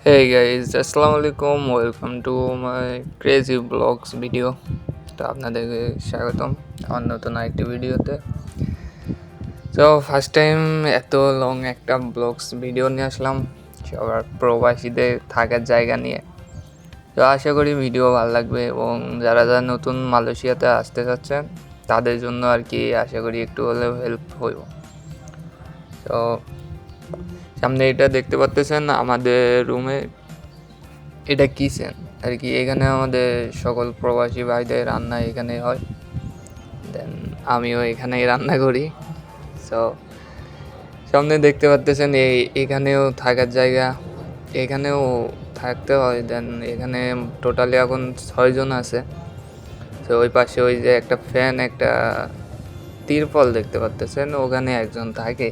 Hey guys, Assalamu alaikum. Welcome to my crazy vlogs video. তো আপনাদেরকে স্বাগতম আমার নতুন আরেকটি ভিডিওতে। তো ফার্স্ট টাইম এত লং একটা ব্লগস ভিডিও নিয়ে আসলাম সবার প্রবাসীদের থাকার জায়গা নিয়ে। তো আশা করি ভিডিও ভালো লাগবে এবং যারা যারা নতুন মালয়েশিয়াতে আসতে চাচ্ছেন তাদের জন্য আর কি আশা করি একটু হলেও হেল্প হইব। তো সামনে এটা দেখতে পাচ্ছেন আমাদের রুমে, এটা কিচেন আর কি। এখানে আমাদের সকল প্রবাসী ভাইদের রান্না এখানে হয়, দেন আমিও এখানেই রান্না করি। সো সামনে দেখতে পাচ্ছেন এখানেও থাকার জায়গা, এখানেও থাকতে হয়। দেন এখানে টোটালি এখন 6 জন আছে। তো ওই পাশে ওই যে একটা ফ্যান, একটা তিরপল দেখতে পাচ্ছেন, ওখানে একজন থাকে।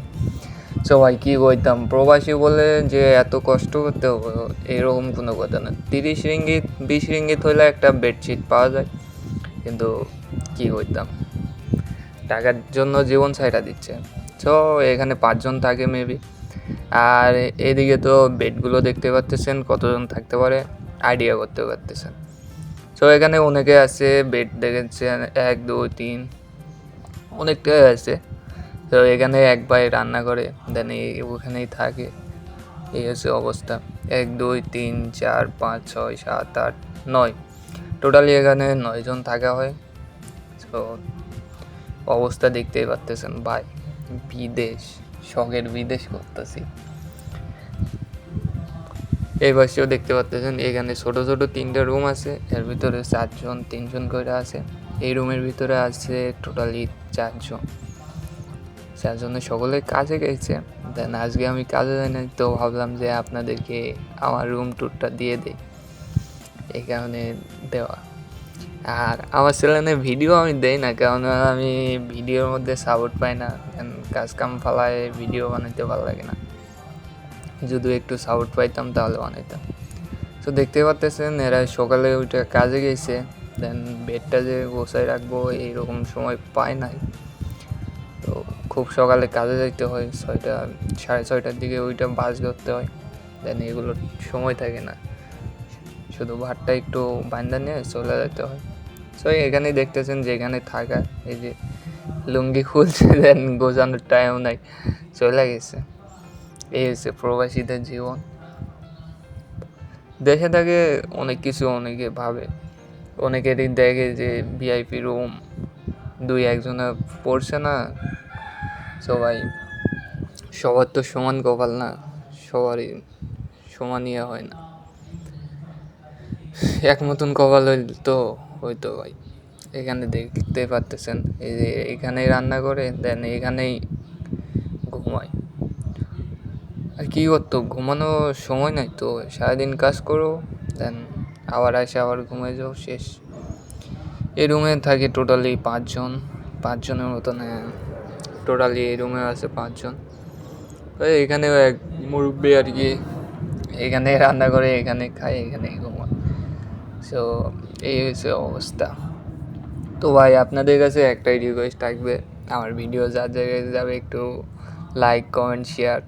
সবাই কী কইতাম, প্রবাসী বলে যে এত কষ্ট করতে হবে এরকম কোনো কথা না। 30 রিঙ্গিত 20 রিঙ্গিত হইলে একটা বেডশিট পাওয়া যায়, কিন্তু কী করতাম, টাকার জন্য জীবন ছাইড়া দিচ্ছে। সো এখানে 5 জন থাকে মেবি। আর এদিকে তো বেডগুলো দেখতে পাচ্ছেন কতজন থাকতে পারে আইডিয়া করতে পারতেছেন। সো এখানে অনেকে আছে, বেড দেখেছেন 1 2 3 অনেকটাই আছে। তো এখানে এক ভাই রান্না করে, দেন ওখানেই থাকে। এই হচ্ছে অবস্থা। 1 2 3 4 5 6 7 8 9, টোটালি এখানে 9 জন থাকা হয়। তো অবস্থা দেখতেই পারতেছেন ভাই, বিদেশ, শখের বিদেশ করতেছি। এই পাশেও দেখতে পাচ্ছেন এখানে ছোট ছোট 3টা রুম আছে, এর ভিতরে 4 জন 3 জন করে আছে। এই রুমের ভিতরে আছে টোটালি 4 জন। 4 জনে সকলে কাজে গেছে। দেন আজকে আমি কাজে যাই নাই, তো ভাবলাম যে আপনাদেরকে আমার রুম ট্যুরটা দিয়ে দিই, এই কারণে দেওয়া। আর আমার চ্যানেলে ভিডিও আমি দেই না, কারণ আমি ভিডিওর মধ্যে সাপোর্ট পাই না। কাজ কাম ফালায় ভিডিও বানাইতে ভালো লাগে না। যদি একটু সাপোর্ট পাইতাম তাহলে বানাইতাম। তো দেখতে পাচ্ছেন এরা সকালে ওইটা কাজে গেছে, দেন বেডটা যে গোছায় রাখবো এইরকম সময় পায় নাই। তো খুব সকালে কাজে যাইতে হয়, 6টা 6:30টার দিকে ওইটা বাস ধরতে হয়। দেন এগুলোর সময় থাকে না, শুধু ভাতটা একটু বান্ধা নিয়ে চলে যেতে হয়। সো এখানেই দেখতেছেন যে এখানে থাকা, এই যে লুঙ্গি খুলছে, দেন গোছানোর টাইম নাই, চলে গেছে। এই হচ্ছে প্রবাসীদের জীবন। দেশে থাকে অনেক কিছু অনেকে ভাবে, অনেকেরই দেখে যে ভিআইপি রুম 2-1 জনে পড়ছে না। সবাই, সবার তো সমান কপাল না, সবারই সমান ইয়ে হয় না। এক মতন কপাল হইলে তো হইতো ভাই। এখানে দেখতে পারতেছেন এই যে এখানেই রান্না করে, দেন এখানেই ঘুমায়। আর কী করতো, ঘুমানোর সময় নাই তো, সারাদিন কাজ করো, দেন আবার আসে আবার ঘুমিয়ে যাও, শেষ। এই রুমে থাকে টোটালি 5 জন। 5 জনের মতন, টোটালি এই রুমে আছে 5 জন। এখানেও এক মুরব্বী আর কি, এখানে রান্না করে, এখানে খায়, এখানে ঘুমায়। সো এই হচ্ছে অবস্থা। তো ভাই আপনাদের কাছে একটাই রিকোয়েস্ট থাকবে, আমার ভিডিও যার জায়গায় যাবে একটু লাইক কমেন্ট শেয়ার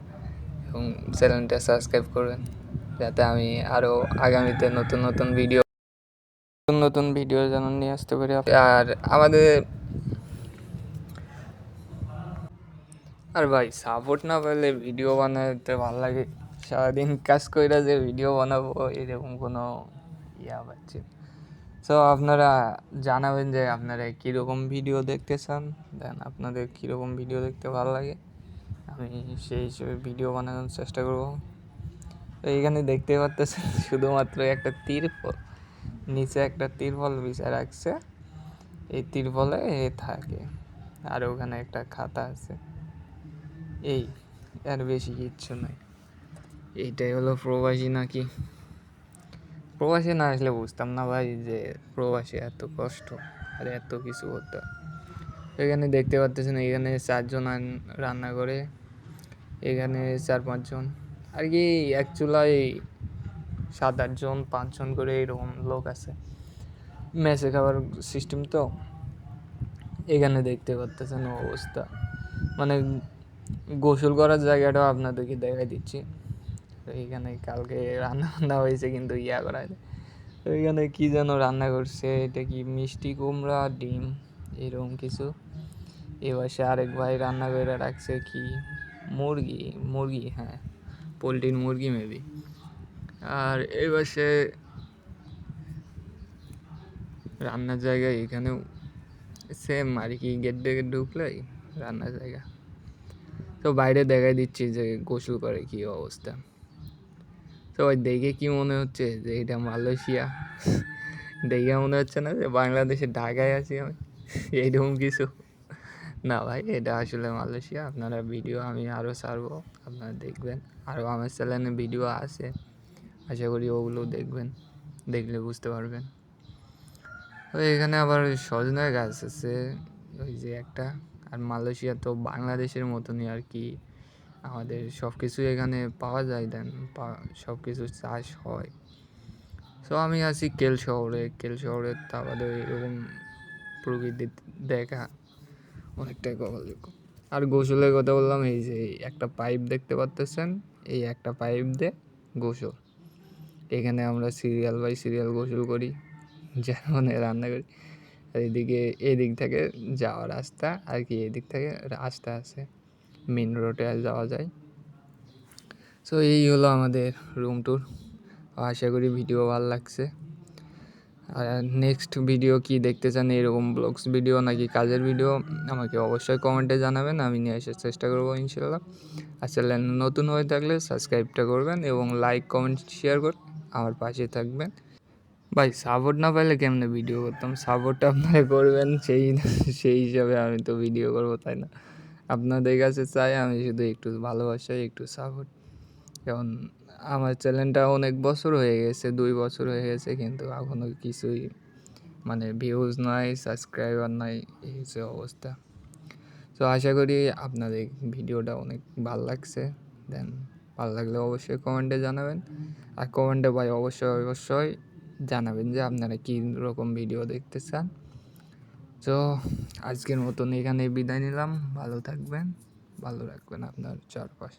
এবং চ্যানেলটা সাবস্ক্রাইব করবেন, যাতে আমি আরও আগামীতে নতুন নতুন ভিডিও যেন নিয়ে আসতে পারি। আর আমাদের আর ভাই সাপোর্ট না পেলে ভিডিও বানাতে ভালো লাগে, সারাদিন কাজ কইরা যে ভিডিও বানাবো এরকম কোনো পাচ্ছি। সো আপনারা জানাবেন যে আপনারা কীরকম ভিডিও দেখতে চান, দেন আপনাদের কীরকম ভিডিও দেখতে ভালো লাগে, আমি সেই হিসেবে ভিডিও বানানোর চেষ্টা করবো। তো এইখানে দেখতে পাচ্ছেন শুধুমাত্র একটা তিরপল, নিচে একটা তিরপল বিছায় রাখছে, এই তিরপলে থাকে। আর ওখানে একটা খাতা আছে, এই আর বেশি কিচ্ছু নয়। এইটাই হলো প্রবাসী নাকি? প্রবাসী না আসলে বুঝতাম না ভাই যে প্রবাসী এত কষ্ট আর এত কিছু করতে। এখানে দেখতে পাচ্ছেন এখানে 4 জন রান্না করে, এখানে 4-5 জন আর কি, এক চুলায় 7-8 জন 5 জন করে এরকম লোক আছে, মেসে খাবার সিস্টেম। তো এখানে দেখতে পাচ্ছেন অবস্থা, মানে গোসল করার জায়গাটাও আপনাদেরকে দেখাই দিচ্ছি। তো এইখানে কালকে রান্না বান্না হয়েছে কিন্তু ইয়া করা হয়নি। তো এইখানে কী যেন রান্না করছে, এটা কি মিষ্টি কুমড়া ডিম এরকম কিছু। এবার সে আরেক ভাই রান্না করে রাখছে কি মুরগি, হ্যাঁ পোলট্রির মুরগি মেবি। আর এবার সে রান্নার জায়গায় এখানেও সেম আর কি, গেট থেকে ঢুকলেই রান্নার জায়গা। তো বাইরে দেখাই দিচ্ছি যে গোসল করে কী অবস্থা। সবাই দেখে কি মনে হচ্ছে যে এটা মালয়েশিয়া? দেখে মনে হচ্ছে না যে বাংলাদেশের ঢাকায় আছি আমি? এইরকম কিছু না ভাই, এটা আসলে মালয়েশিয়া। আপনারা ভিডিও আমি আরও ছাড়বো, আপনারা দেখবেন। আরও আমার চ্যানেলে ভিডিও আছে, আশা করি ওগুলো দেখবেন, দেখলে বুঝতে পারবেন। তো এখানে আবার সজনের গাছ আছে ওই যে একটা। আর মালয়েশিয়া তো বাংলাদেশের মতনই আর কি, আমাদের সব কিছু এখানে পাওয়া যায়, দেন সব কিছু চাষ হয়। সো আমি আছি কেল শহরে তা বাদে এরকম প্রকৃতি দেখা অনেকটাই কপালযোগ্য। আর গোসলের কথা বললাম, এই যে একটা পাইপ দেখতে পাচ্তেছেন, এই একটা পাইপ দিয়ে গোসল। এখানে আমরা সিরিয়াল বাই সিরিয়াল গোসল করি, যেমন রান্না করি। আর এদিক থেকে যাওয়া রাস্তা আর কি, এদিক থেকে রাস্তা আছে, মেন রোডে যাওয়া যায়। সো এই হলো আমাদের রুম ট্যুর। আশা করি ভিডিও ভালো লাগছে। আর নেক্সট ভিডিও কি দেখতে চান, এরকম ব্লগস ভিডিও নাকি কাজের ভিডিও, আমাকে অবশ্যই কমেন্টে জানাবেন, আমি নিয়ে আসার চেষ্টা করবো ইনশাল্লাহ। আর চ্যানেল নতুন হয়ে থাকলে সাবস্ক্রাইবটা করবেন এবং লাইক কমেন্ট শেয়ার করে আমার পাশে থাকবেন। ভাই সাপোর্ট না পাইলে কেমনে ভিডিও করতাম? সাপোর্টটা আপনারা করবেন, সেই হিসাবে আমি তো ভিডিও করবো, তাই না? আপনাদের কাছে চাই আমি শুধু একটু ভালোবাসা, একটু সাপোর্ট। যেমন আমার চ্যানেলটা অনেক বছর হয়ে গেছে, 2 বছর হয়ে গেছে, কিন্তু এখনও কিছুই মানে ভিউজ নাই, সাবস্ক্রাইবার নাই, এই হচ্ছে অবস্থা। তো আশা করি আপনাদের ভিডিওটা অনেক ভালো লাগছে। দেন ভালো লাগলে অবশ্যই কমেন্টে জানাবেন। আর কমেন্টে ভাই অবশ্যই জানাবেন যে আপনারা কী রকম ভিডিও দেখতে চান। তো আজকের মতন এখানে বিদায় নিলাম। ভালো থাকবেন, ভালো রাখবেন আপনার চারপাশ।